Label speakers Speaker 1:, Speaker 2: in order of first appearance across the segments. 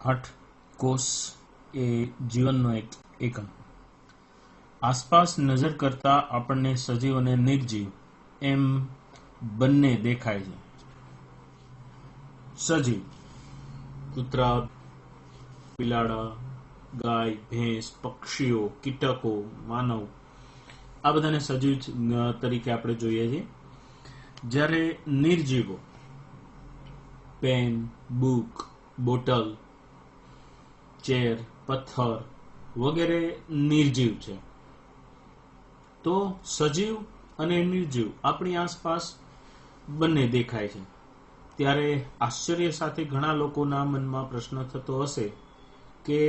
Speaker 1: हठ कोष ए जीवनનો એક એકમ। આસપાસ નજર કરતા આપણને સજીવ અને નિર્જીવ એમ બંને દેખાય છે। સજીવ કૂતરા, બિલાડા, ગાય, ભેંસ, પક્ષીઓ, કીટકો, માનવ આ બધાને સજીવ તરીકે આપણે જોઈએ છીએ। જ્યારે નિર્જીવો પેન, બુક, બોટલ, ચેર, પથ્થર વગેરે નિર્જીવ છે। તો સજીવ અને નિર્જીવ આપણી આસપાસ બંને દેખાય છે। ત્યારે આશ્ચર્ય સાથે ઘણા લોકોના મનમાં પ્રશ્ન થતો હશે કે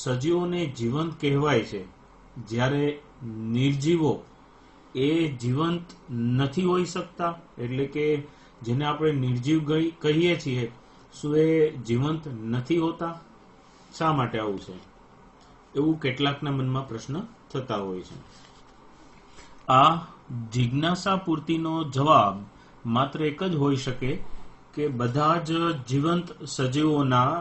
Speaker 1: સજીવોને જીવંત કહેવાય છે, જ્યારે નિર્જીવો એ જીવંત નથી હોઈ શકતા, એટલે કે જેને આપણે નિર્જીવ કહીએ છીએ શું એ જીવંત નથી હોતા? શા માટે આવું છે? એવું કેટલાકના મનમાં પ્રશ્ન થતા હોય છે। આ જિજ્ઞાસા પૂર્તિનો જવાબ માત્ર એક જ હોઈ શકે કે બધા જ જીવંત સજીવોના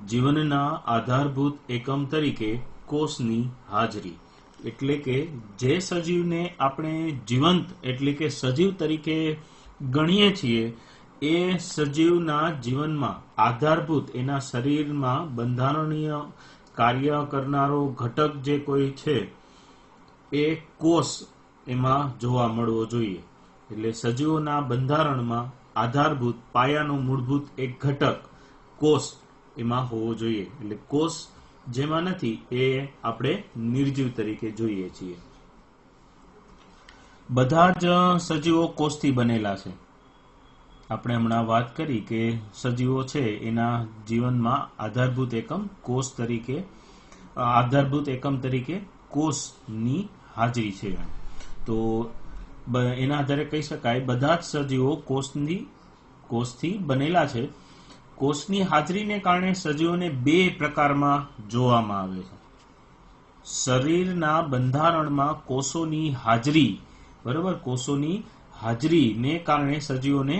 Speaker 1: જીવનના આધારભૂત એકમ તરીકે કોષની હાજરી, એટલે કે જે સજીવને આપણે જીવંત એટલે કે સજીવ તરીકે ગણીએ છીએ એ સજીવના જીવનમાં આધારભૂત એના શરીરમાં બંધારણીય કાર્ય કરનારો ઘટક જે કોઈ છે એ કોષ એમાં જોવા મળવો જોઈએ। એટલે સજીવોના બંધારણમાં આધારભૂત પાયાનો મૂળભૂત એક ઘટક કોષ એમાં હોવો જોઈએ। એટલે કોષ જેમાં નથી એ આપણે નિર્જીવ તરીકે જોઈએ છીએ। બધા જ સજીવો કોષથી બનેલા છે। આપણે હમણાં વાત કરી કે સજીવો છે એના જીવનમાં આધારભૂત એકમ કોષ તરીકે કોષની હાજરી છે। તો એના આધારે કહી શકાય બધા જ સજીવો કોષથી બનેલા છે। કોષની હાજરીને કારણે સજીવોને બે પ્રકારમાં જોવામાં આવે છે। શરીરના બંધારણમાં કોષોની હાજરી, બરાબર, કોષોની હાજરીને કારણે સજીવોને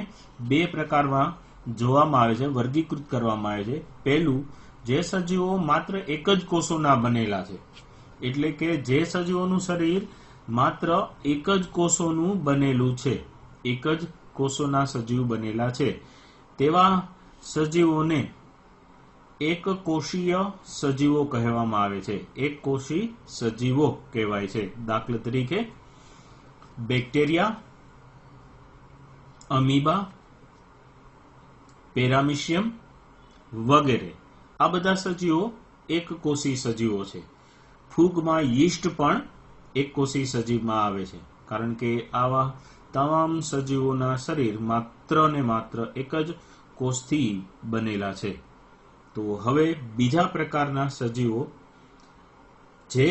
Speaker 1: બે પ્રકારમાં જોવામાં આવે છે, વર્ગીકૃત કરવામાં આવે છે। પહેલું, જે સજીવો માત્ર એક જ કોષોના બનેલા છે, એટલે કે જે સજીવોનું શરીર માત્ર એક જ કોષોનું બનેલું છે, એક જ કોષોના સજીવ બનેલા છે, તેવા સજીવોને એક કોષીય સજીવો કહેવામાં આવે છે। એક કોષી સજીવો કહેવાય છે। દાખલા તરીકે બેક્ટેરિયા, અમીબા, પેરામિશિયમ વગેરે આ બધા સજીવો એક કોષી સજીવો છે। ફૂગમાં યીસ્ટ પણ એક કોષી સજીવમાં આવે છે, કારણ કે આવા તમામ સજીવોના શરીર માત્ર ને માત્ર એક જ કોષથી બનેલા છે। તો હવે બીજા પ્રકારના સજીવો, જે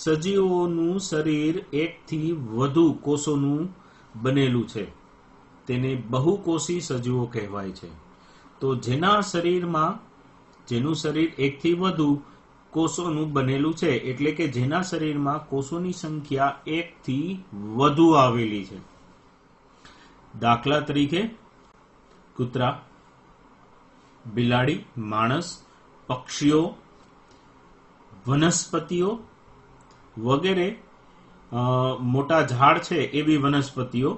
Speaker 1: સજીવોનું શરીર એકથી વધુ કોષોનું બનેલું છે તેને બહુકોષી સજીવો કહેવાય છે। તો જેનું શરીર એકથી વધુ કોષોનું બનેલું છે, એટલે કે જેના શરીરમાં કોષોની સંખ્યા એકથી વધુ આવેલી છે। દાખલા તરીકે કૂતરા, બિલાડી, માણસ, પક્ષીઓ, વનસ્પતિઓ વગેરે, મોટા ઝાડ છે એવી વનસ્પતિઓ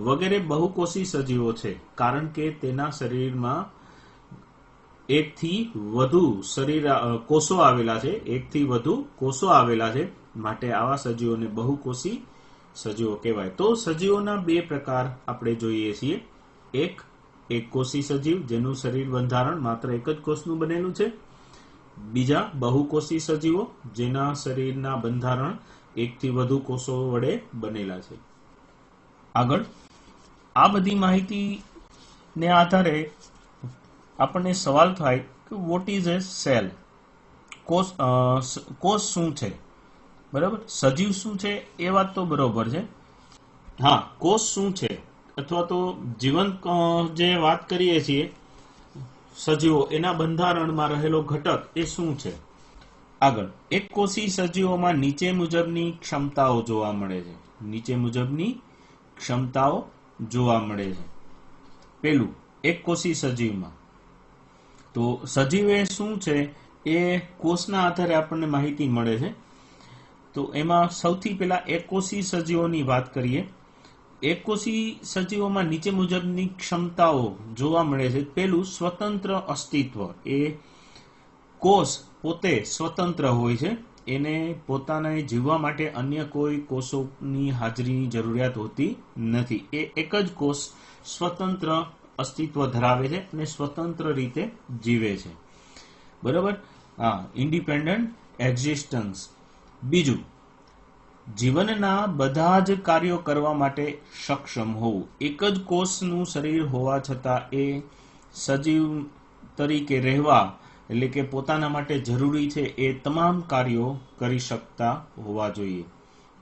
Speaker 1: વગેરે બહુકોષી સજીવો છે, કારણ કે તેના શરીરમાં એકથી વધુ કોષો આવેલા છે, માટે આવા સજીવોને બહુકોષી સજીવો કહેવાય। તો સજીવોના બે પ્રકાર આપણે જોઈએ છીએ। એક કોષી સજીવ જેનું શરીર બંધારણ માત્ર એક જ કોષનું બનેલું છે। બીજા બહુકોષી સજીવો જેના શરીરના બંધારણ એકથી વધુ કોષો વડે બનેલા છે। આગળ આ બધી માહિતીને આધારે આપણને સવાલ થાય કે વોટ ઇઝ એ સેલ? કોષ શું છે? બરાબર, સજીવ શું છે એ વાત તો બરોબર છે। હા, કોષ શું છે અથવા તો જીવંત જે વાત કરીએ છીએ સજીવો એના બંધારણમાં રહેલો ઘટક એ શું છે? આગળ એક કોષી સજીવોમાં નીચે મુજબની ક્ષમતાઓ જોવા મળે છે। પહેલું, એક કોષી સજીવમાં તો સજીવ એ શું છે એ કોષના આધારે આપણને માહિતી મળે છે. તો એમાં સૌથી પહેલા એકોષી સજીવોની વાત કરીએ. એકોષી સજીવોમાં નીચે મુજબની ક્ષમતાઓ જોવા મળે છે. પહેલું, સ્વતંત્ર અસ્તિત્વ. એ કોષ પોતે સ્વતંત્ર હોય છે, એને પોતાને જીવવા માટે અન્ય કોઈ કોષોની હાજરીની જરૂરિયાત હોતી નથી. એ એક જ કોષ સ્વતંત્ર અસ્તિત્વ ધરાવે છે અને સ્વતંત્ર રીતે જીવે છે. બરાબર? Independent existence. બીજું, જીવનના બધા જ કાર્યો કરવા માટે સક્ષમ હોવું. એક જ કોષનું શરીર હોવા છતાં એ સજીવ તરીકે રહેવા, એટલે કે પોતાના માટે જરૂરી છે એ તમામ કાર્યો કરી શકતા હોવા જોઈએ.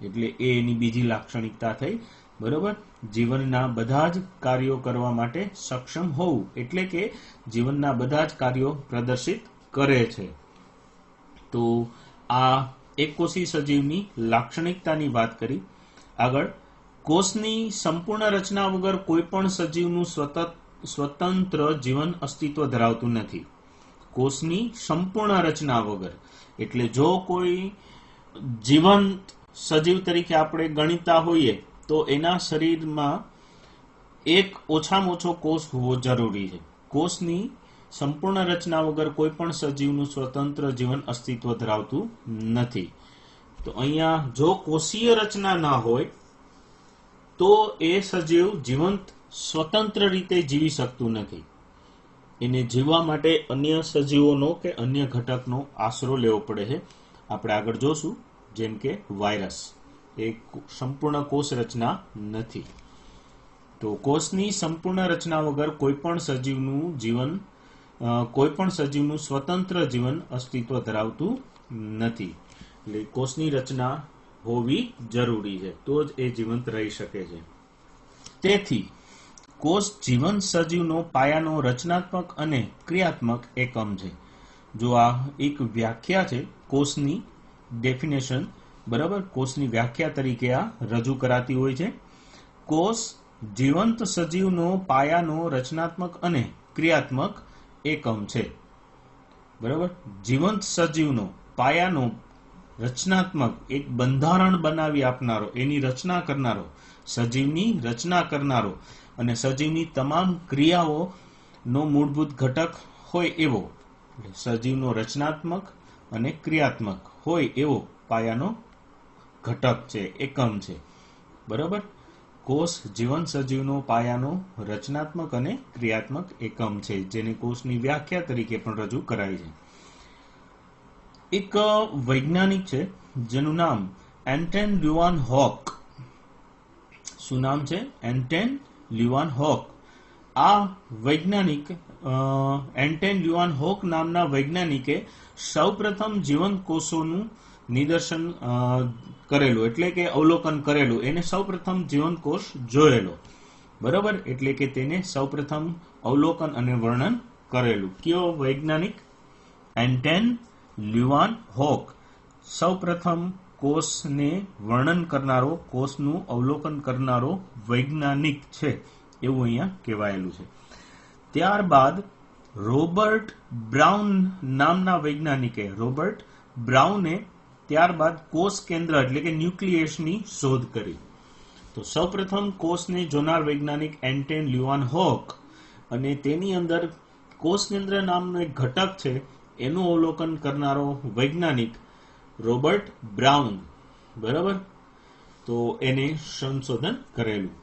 Speaker 1: એટલે એ એની બીજી લાક્ષણિકતા થઈ. બરોબર? જીવનના બધા જ કાર્યો કરવા માટે સક્ષમ હોવું એટલે કે જીવનના બધા જ કાર્યો પ્રદર્શિત કરે છે. તો આ એકોષી સજીવની લાક્ષણિકતાની વાત કરી. આગળ, કોષની સંપૂર્ણ રચના વગર કોઈ પણ સજીવનું સ્વતંત્ર જીવન અસ્તિત્વ ધરાવતું નથી. કોષની સંપૂર્ણ રચના વગર એટલે જો કોઈ જીવંત સજીવ તરીકે આપણે ગણતા હોઈએ તો એના શરીરમાં એક ઓછામાં ઓછો કોષ હોવો જરૂરી છે. કોષની સંપૂર્ણ રચના વગર કોઈ પણ સજીવનું સ્વતંત્ર જીવન અસ્તિત્વ ધરાવતું નથી. તો અહીંયા જો કોષીય રચના ના હોય તો એ સજીવ જીવંત સ્વતંત્ર રીતે જીવી શકતું નથી. એને જીવવા માટે અન્ય સજીવોનો કે અન્ય ઘટકનો આશરો લેવો પડે છે. આપણે આગળ જોશું, જેમ કે વાયરસ એ સંપૂર્ણ કોષ રચના નથી. તો કોષની સંપૂર્ણ રચના વગર કોઈ પણ સજીવનું સ્વતંત્ર જીવન અસ્તિત્વ ધરાવતું નથી. એટલે કોષની રચના હોવી જરૂરી છે, તો જ એ જીવંત રહી શકે છે. તેથી કોષ જીવંત સજીવનો પાયાનો રચનાત્મક અને ક્રિયાત્મક એકમ છે. જો આ એક વ્યાખ્યા છે કોષની ડેફિનેશન, બરાબર? કોષની વ્યાખ્યા તરીકે આ રજૂ કરાતી હોય છે. કોષ જીવંત સજીવનો પાયાનો રચનાત્મક અને ક્રિયાત્મક એકમ છે. બરાબર? જીવંત સજીવનો પાયાનો રચનાત્મક, એક બંધારણ બનાવી આપનારો, એની રચના કરનારો, સજીવની રચના કરનારો અને સજીવની તમામ ક્રિયાઓનો મૂળભૂત ઘટક હોય એવો, સજીવનો રચનાત્મક અને ક્રિયાત્મક હોય એવો પાયાનો ઘટક છે, એકમ છે. બરાબર? કોષ જીવંત સજીવનો પાયાનો રચનાત્મક અને ક્રિયાત્મક એકમ છે, જેને કોષની વ્યાખ્યા તરીકે પણ રજૂ કરાય છે. એક વૈજ્ઞાનિક છે જેનું નામ એન્ટન લ્યુવાનહોક. શું નામ છે? એન્ટન લ્યુવાનહોક. આ વૈજ્ઞાનિક એન્ટન લ્યુવાનહોક નામના વૈજ્ઞાનિકે સૌપ્રથમ જીવંત કોષોનું નિદર્શન કરેલું, એટલે કે અવલોકન કરેલું. એને સૌપ્રથમ જીવંત કોષ જોયેલો. બરાબર? એટલે કે તેને સૌપ્રથમ અવલોકન અને વર્ણન કરેલું. કયો વૈજ્ઞાનિક? એન્ટન લ્યુવાનહોક સૌપ્રથમ કોષને વર્ણન કરનારો, કોષનું અવલોકન કરનારો વૈજ્ઞાનિક છે એવું અહીંયા કહેવાયેલું છે. ત્યારબાદ રોબર્ટ બ્રાઉન નામના વૈજ્ઞાનિકે, રોબર્ટ બ્રાઉને ત્યારબાદ કોષ કેન્દ્ર એટલે કે ન્યુક્લિયસની શોધ કરી. તો સૌપ્રથમ કોષને જોનાર વૈજ્ઞાનિક એન્ટન લ્યુવાનહોક અને તેની અંદર કોષ કેન્દ્ર નામનો એક ઘટક છે એનું અવલોકન કરનારો વૈજ્ઞાનિક રોબર્ટ બ્રાઉન. બરાબર? તો એને સંશોધન કરેલું.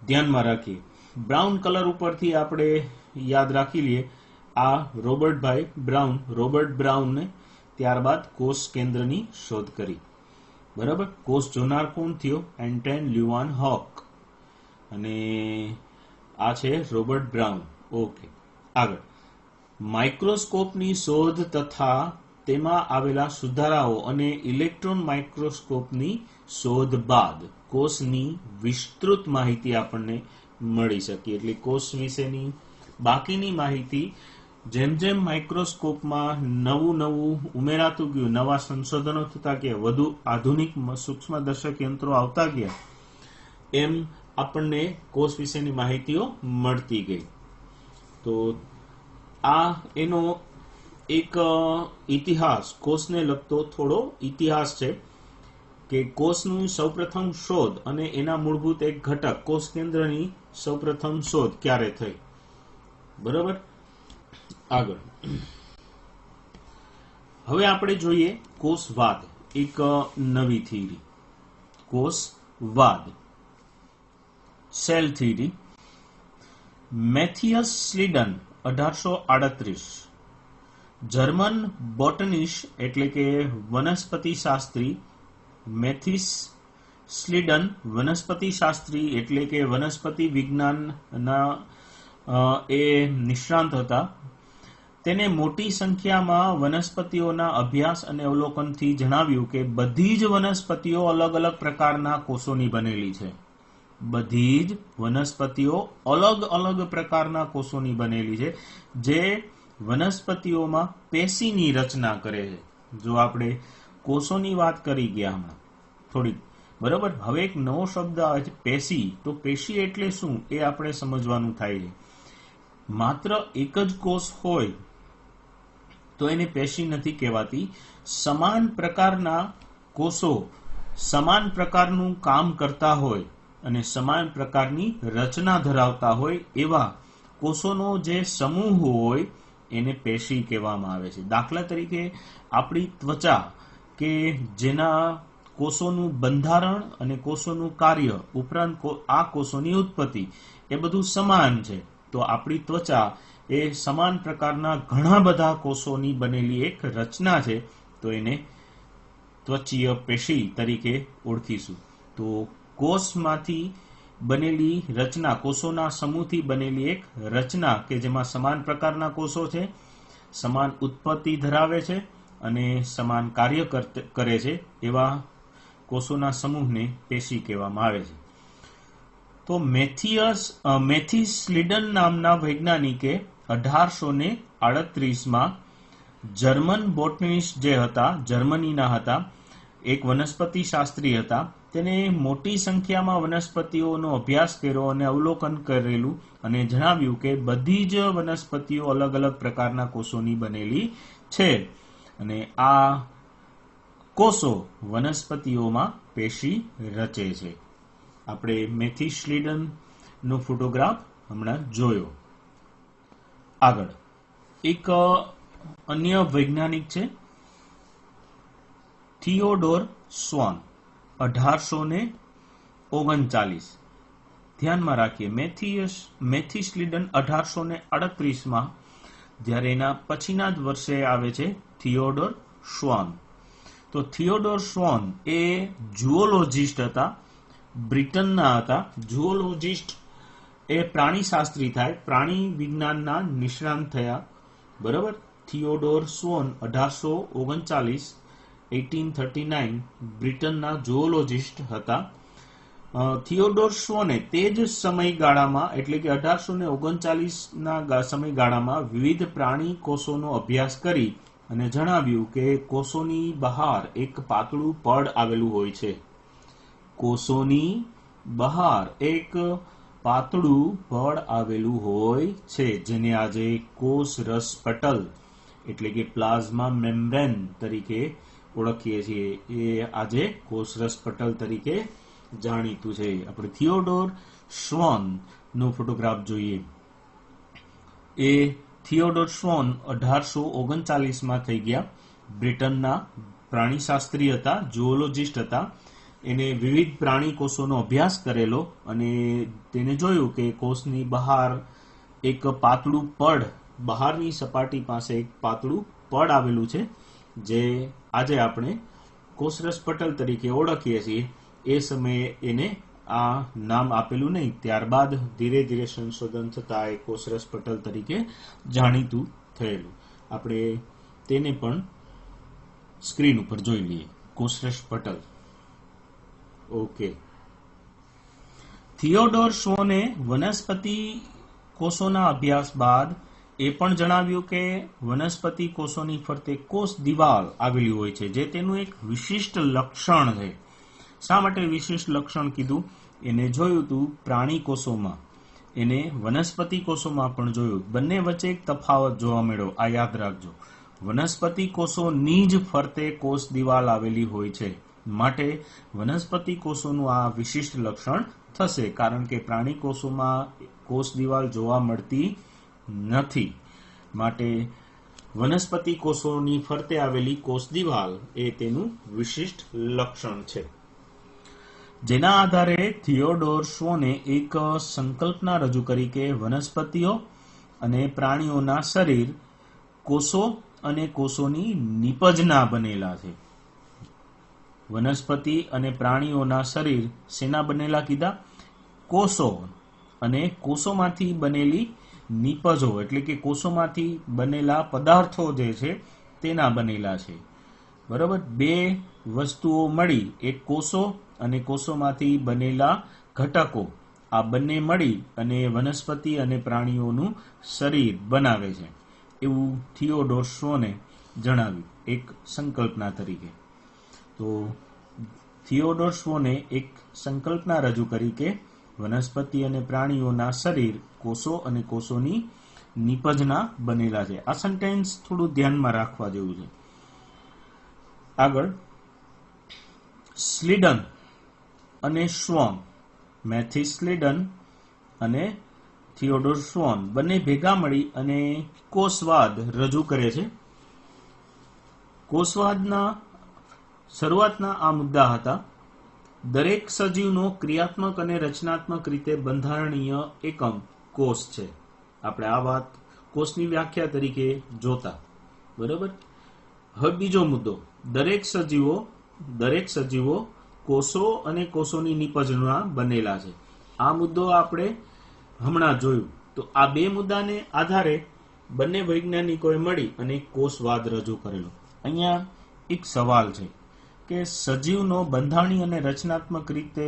Speaker 1: ધ્યાનમાં રાખીએ, બ્રાઉન કલર ઉપરથી આપણે યાદ રાખી લઈએ આ રોબર્ટ બ્રાઉનને ત્યારબાદ કોષ કેન્દ્રની શોધ કરી. બરાબર? કોષ જોનાર કોણ થયો? એન્ટન લ્યુવાનહોક અને આ છે રોબર્ટ બ્રાઉન. ઓકે, આગળ. માઇક્રોસ્કોપની શોધ તથા તેમાં આવેલા સુધારાઓ અને ઇલેક્ટ્રોન માઇક્રોસ્કોપની શોધ બાદ કોષની વિસ્તૃત માહિતી આપણને મળી શકે. એટલે કોષ વિશેની બાકીની માહિતી જેમ જેમ માઇક્રોસ્કોપમાં નવું ઉમેરાતું ગયું, નવા સંશોધનો થતા ગયા, વધુ આધુનિક સૂક્ષ્મદર્શક યંત્રો આવતા ગયા, એમ આપણને કોષ વિશેની માહિતીઓ મળતી ગઈ. તો આ એનો એક ઇતિહાસ, કોષને લગતો થોડો ઇતિહાસ છે કે કોષનું સૌપ્રથમ શોધ અને એના મૂળભૂત એક ઘટક કોષ કેન્દ્રની સૌપ્રથમ શોધ ક્યારે થઈ. બરાબર. આગળ હવે આપણે જોઈએ કોષવાદ, એક નવી theory, કોષવાદ, cell theory. મેથિયસ Schleiden 1838, German બોટનિસ્ટ એટલે કે વનસ્પતિ શાસ્ત્રી. મેથિસ સ્લીડન વનસ્પતિ શાસ્ત્રી એટલે કે વનસ્પતિ વિજ્ઞાનના એ નિષ્ણાંત હતા. તેને મોટી સંખ્યામાં વનસ્પતિઓના અભ્યાસ અને અવલોકનથી જણાવ્યું કે બધી જ વનસ્પતિઓ અલગ અલગ પ્રકારના કોષોની બનેલી છે. બધી જ વનસ્પતિઓ અલગ અલગ પ્રકારના કોષોની બનેલી છે, જે વનસ્પતિઓમાં પેશીની રચના કરે છે. જો આપણે કોષોની વાત કરી ગયા હમણાં થોડીક, બરાબર. હવે એક નવો શબ્દ આવે છે પેશી. તો પેશી એટલે શું એ આપણે સમજવાનું થાય છે. માત્ર એક જ કોષ હોય તો એને પેશી નથી કહેવાતી. સમાન પ્રકારના કોષો સમાન પ્રકારનું કામ કરતા હોય અને સમાન પ્રકારની રચના ધરાવતા હોય એવા કોષોનો જે સમૂહ હોય એને પેશી કહેવામાં આવે છે. દાખલા તરીકે આપણી ત્વચા કે જેના કોષોનું બંધારણ અને કોષોનું કાર્ય ઉપરાંત આ કોષોની ઉત્પત્તિ એ બધું સમાન છે. તો આપણી ત્વચા એ સમાન પ્રકારના ઘણા બધા કોષોની બનેલી એક રચના છે. તો એને ત્વચીય પેશી તરીકે ઓળખીશું. તો કોષમાંથી બનેલી રચના, કોષોના સમૂહથી બનેલી એક રચના કે જેમાં સમાન પ્રકારના કોષો છે, સમાન ઉત્પત્તિ ધરાવે છે અને સમાન કાર્ય કરે છે એવા કોષોના સમૂહને પેશી કહેવામાં આવે છે. તો મેથિસ સ્લીડન નામના વૈજ્ઞાનિકે 1838માં જર્મન બોટનિસ્ટ જે હતા, જર્મનીના હતા, એક વનસ્પતિ શાસ્ત્રી હતા. તેને મોટી સંખ્યામાં વનસ્પતિઓનો અભ્યાસ કર્યો અને અવલોકન કરેલું અને જણાવ્યું કે બધી જ વનસ્પતિઓ અલગ અલગ પ્રકારના કોષોની બનેલી છે અને આ કોષો વનસ્પતિઓમાં પેશી રચે છે. આપણે મેથિસ સ્લીડનનો ફોટોગ્રાફ હમણાં જોયો. આગળ એક અન્ય વૈજ્ઞાનિક છે થિયોડોર સ્વાન, 1839. ધ્યાનમાં રાખીએ, મેથિસ સ્લીડન 1838માં, જ્યારે એના પછીના જ વર્ષે આવે છે થિયોડોર સ્વાન. તો થિયોડોર સ્વાન એ ઝૂઓલોજિસ્ટ હતા, બ્રિટનના હતા. ઝૂઓલોજિસ્ટ એ પ્રાણીશાસ્ત્રી થાય, પ્રાણી વિજ્ઞાનના નિષ્ણાંત થયા. બરાબર. થિયોડોર સ્વાન 1839 બ્રિટનના ઝૂઓલોજિસ્ટ હતા. થિયોડોર સ્વાને તે જ સમયગાળામાં એટલે કે 1839ના સમયગાળામાં વિવિધ પ્રાણી કોષોનો અભ્યાસ કરી અને જણાવ્યું કે કોષોની બહાર એક પાતળું પડ આવેલું હોય છે. કોષોની બહાર એક પાતળું પડ આવેલું હોય છે, જેને આજે કોષ રસ પટલ એટલે કે પ્લાઝ્મા મેમ્બ્રેન તરીકે ઓળખીએ છીએ. એ આજે કોષ રસ પટલ તરીકે જાણીતું છે. આપણે થિયોડોર સ્વાન નો ફોટોગ્રાફ જોઈએ. એ થિયોડોર સ્વાન 1839માં થઈ ગયા. બ્રિટનના પ્રાણીશાસ્ત્રી હતા, ઝૂઓલોજિસ્ટ હતા. એને વિવિધ પ્રાણી કોષોનો અભ્યાસ કરેલો અને તેને જોયું કે કોષની બહાર એક પાતળું પડ, બહારની સપાટી પાસે એક પાતળું પડ આવેલું છે, જે આજે આપણે કોષરસ પટલ તરીકે ઓળખીએ છીએ. એ સમયે એને આ નામ આપેલું નહીં, ત્યારબાદ ધીરે ધીરે સંશોધન થતા એ કોષરસ પટલ તરીકે જાણીતું થયેલું. આપણે તેને પણ સ્ક્રીન ઉપર જોઈ લઈએ. કોષરસ પટલ. ઓકે. થિયોડોર સ્વાને વનસ્પતિ કોષોના અભ્યાસ બાદ એ પણ જણાવ્યું કે વનસ્પતિ કોષોની ફરતે કોષ દિવાલ આવેલી હોય છે, જે તેનું એક વિશિષ્ટ લક્ષણ છે. શા માટે વિશિષ્ટ લક્ષણ કીધું? એને જોયું હતું પ્રાણી કોષોમાં એને વનસ્પતિ કોષોમાં પણ જોયું. બંને વચ્ચે એક તફાવત જોવા મળ્યો, આ યાદ રાખજો. વનસ્પતિ કોષોની જ ફરતે કોષ દિવાલ આવેલી હોય છે, માટે વનસ્પતિ કોષોનું આ વિશિષ્ટ લક્ષણ થશે, કારણ કે પ્રાણી કોષોમાં કોષ દિવાલ જોવા મળતી નથી. માટે વનસ્પતિ કોષોની ફરતે આવેલી કોષ દિવાલ એ તેનું વિશિષ્ટ લક્ષણ છે. જેના આધારે થિયોડોર શ્વોને એક સંકલ્પના રજૂ કરી કે વનસ્પતિઓ અને પ્રાણીઓના શરીર કોષો અને કોષોની નીપજના બનેલા છે. વનસ્પતિ અને પ્રાણીઓના શરીર શેના બનેલા કીધા? કોષો અને કોષોમાંથી બનેલી નીપજો એટલે કે કોષોમાંથી બનેલા પદાર્થો જે છે તેના બનેલા છે. બરાબર, બે વસ્તુઓ મળી, એક કોષો અને કોષોમાંથી બનેલા ઘટકો, આ બંને મળી અને વનસ્પતિ અને પ્રાણીઓનું શરીર બનાવે છે, એવું થિયોડોર શ્વોને જણાવ્યું એક સંકલ્પના તરીકે. તો થિયોડોર શ્વોને એક સંકલ્પના રજૂ કરી કે વનસ્પતિ અને પ્રાણીઓના શરીર કોષો અને કોષોની નીપજના બનેલા છે. આ સેન્ટેન્સ થોડું ધ્યાનમાં રાખવા જેવું છે. આગળ, સ્લીડન અને શ્વોન, મેથિસ સ્લીડન અને થિયોડોર શ્વોન બંને ભેગા મળી અને કોષવાદ રજૂ કરે છે. કોષવાદના શરૂઆતના આ મુદ્દા હતા: દરેક સજીવનો ક્રિયાત્મક અને રચનાત્મક રીતે બંધારણીય એકમ કોષ છે. આપણે આ વાત કોષની વ્યાખ્યા તરીકે જોતા. બરાબર. હવે બીજો મુદ્દો, દરેક સજીવો કોષો અને કોષોની નીપજના બનેલા છે. આ મુદ્દો આપણે હમણાં જોયું. તો આ બે મુદ્દાને આધારે બંને વૈજ્ઞાનિકોએ મળી અને કોષવાદ રજૂ કરેલો. અહીંયા એક સવાલ છે કે સજીવનો બંધારણીય અને રચનાત્મક રીતે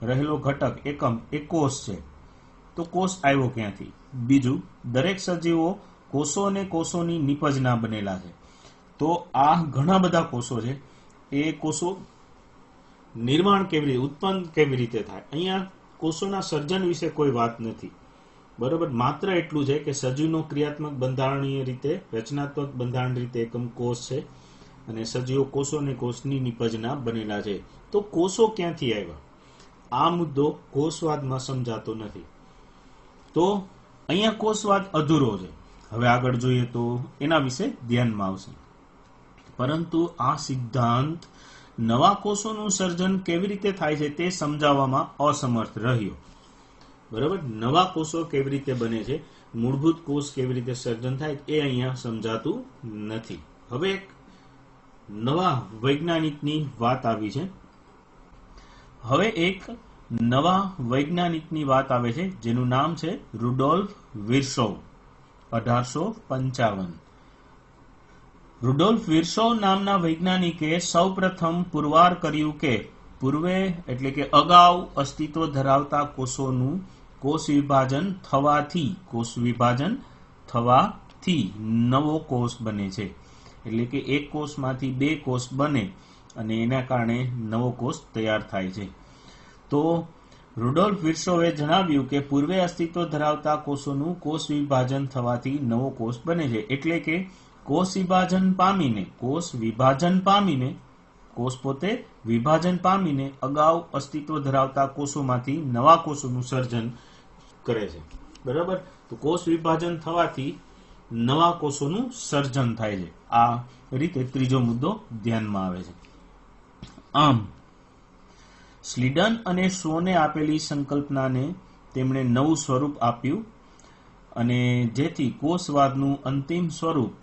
Speaker 1: રહેલો ઘટક એકમ એ કોષ છે, તો કોષ આવ્યો ક્યાંથી? બીજું, દરેક સજીવો કોષો અને કોષોની નીપજના બનેલા છે, તો આ ઘણા બધા કોષો છે, એ કોષો નિર્માણ ઉત્પન્ન કેવી રીતે થાય? અહીંયા કોષોના સર્જન વિશે કોઈ વાત નથી. બરોબર, માત્ર એટલું છે કે સજીવનો ક્રિયાત્મક બંધારણીય રીતે રચનાત્મક બંધારણ રીતે એકમ કોષ છે અને સજીવો કોષો અને કોષની નીપજના બનેલા છે. તો કોષો ક્યાંથી આવ્યા? આ મુદ્દો કોષવાદમાં સમજાતો નથી. તો અહીંયા કોષવાદ અધૂરો છે. હવે આગળ જોઈએ તો એના વિશે ધ્યાનમાં આવશે. પરંતુ આ સિદ્ધાંત નવા કોષોનું સર્જન કેવી રીતે થાય છે તે સમજાવવામાં અસમર્થ રહ્યો. બરાબર, નવા કોષો કેવી રીતે બને છે, મૂળભૂત કોષ કેવી રીતે સર્જન થાય એ અહીંયા સમજાતું નથી. હવે એક નવા વૈજ્ઞાનિકની વાત આવી છે. જેનું નામ છે રુડોલ્ફ વિર્સોવ, 1855. રુડોલ્ફ વિર્સોવ નામના વૈજ્ઞાનિકે સૌપ્રથમ પુરવાર કર્યું કે પૂર્વે એટલે કે અગાઉ અસ્તિત્વ ધરાવતા કોષોનું કોષ વિભાજન થવાથી નવો કોષ બને છે. એટલે કે એક કોષમાંથી બે કોષ બને અને એના કારણે નવો કોષ તૈયાર થાય છે. તો રુડોલ્ફ વિર્સોવે જણાવ્યું કે પૂર્વે અસ્તિત્વ ધરાવતા કોષોનું કોષ વિભાજન થવાથી નવો કોષ બને છે. એટલે કે કોષ પોતે વિભાજન પામીને અગાઉ અસ્તિત્વ ધરાવતા કોષોમાંથી નવા કોષોનું સર્જન કરે છે. બરાબર, તો કોષ વિભાજન થવાથી નવા કોષોનું સર્જન થાય છે. આ રીતે ત્રીજો મુદ્દો ધ્યાનમાં આવે છે. આમ સ્લીડન અને શ્વોને આપેલી સંકલ્પનાને તેમણે નવું સ્વરૂપ આપ્યું અને જેથી કોષવાદનું અંતિમ સ્વરૂપ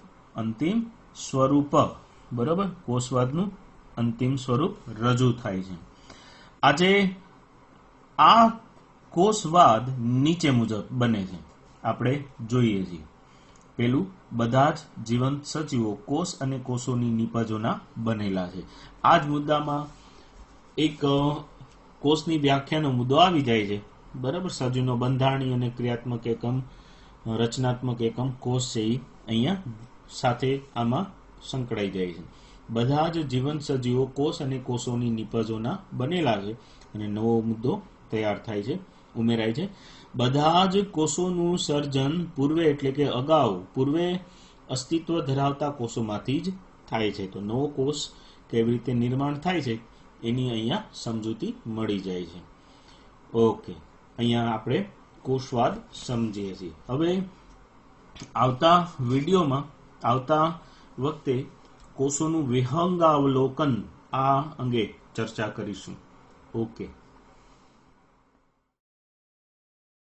Speaker 1: બરાબર, કોષવાદનું અંતિમ સ્વરૂપ રજૂ થાય છે. આજે આ કોષવાદ નીચે મુજબ બને છે, આપણે જોઈએ છીએ. પેલું, બધા જ જીવંત સજીવો કોષ અને કોષોની નીપજોના બનેલા છે. આ જ મુદ્દામાં એક કોષની વ્યાખ્યાનો મુદ્દો આવી જાય છે. બરાબર, સજીવનો બંધારણીય અને ક્રિયાત્મક એકમ રચનાત્મક એકમ કોષ છે, એ અહીંયા સાથે આમાં સંકળાઈ જાય છે. બધા જ જીવંત સજીવો કોષ અને કોષોની નીપજોના બનેલા છે અને નવો મુદ્દો તૈયાર થાય છે ઉમેરાય છે. બધા જ કોષોનું સર્જન પૂર્વે એટલે કે અગાઉ પૂર્વે અસ્તિત્વ ધરાવતા કોષોમાંથી જ થાય છે. તો નવો કોષ કેવી રીતે નિર્માણ થાય છે એની અહીંયા સમજૂતી મળી જાય છે. ઓકે, અહીંયા આપણે કોષવાદ સમજીએ છીએ. હવે આવતા વિડીયોમાં આવતા વખતે કોષોનું વિહંગાવલોકન આ અંગે ચર્ચા કરીશું. ઓકે.